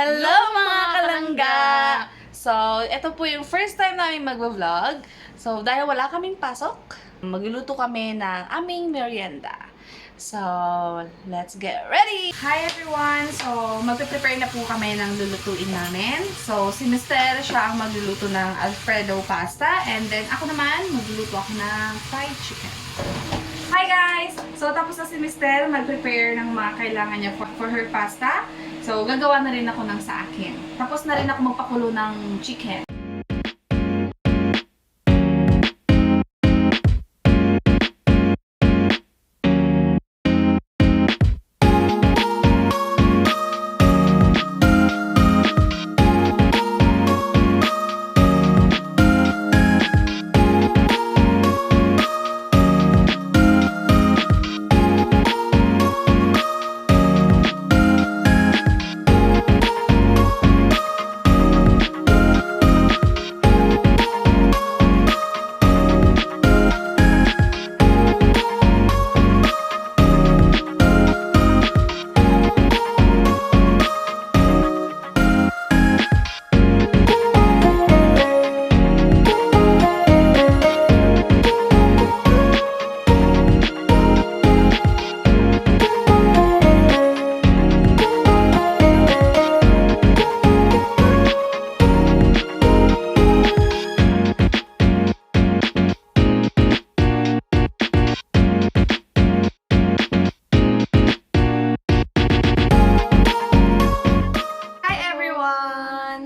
Hello mga kalangga! So, ito po yung first time namin mag-vlog. So, dahil wala kaming pasok, magluluto kami ng aming merienda. So, let's get ready! Hi everyone! So, magpe-prepare na po kami ng lulutuin namin. So, si Mr. siya ang magluluto ng Alfredo pasta. And then, ako naman, magluluto ako ng fried chicken. Hi guys! So, tapos na si Mr. mag-prepare ng mga kailangan niya for her pasta. So, gagawa na rin ako ng sa akin. Tapos na rin ako magpakulo ng chicken.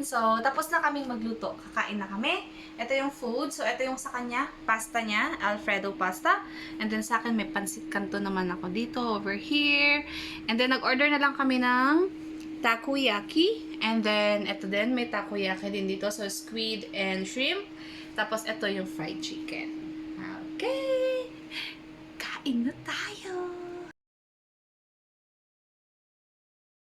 So, tapos na kaming magluto. Kakain na kami. Ito yung food. So, ito yung sa kanya, pasta niya, Alfredo pasta. And then sa akin, may pansit canton naman ako dito, over here. And then, nag-order na lang kami ng takoyaki. And then, ito din, may takoyaki din dito. So, squid and shrimp. Tapos, ito yung fried chicken. Okay! Kain na tayo!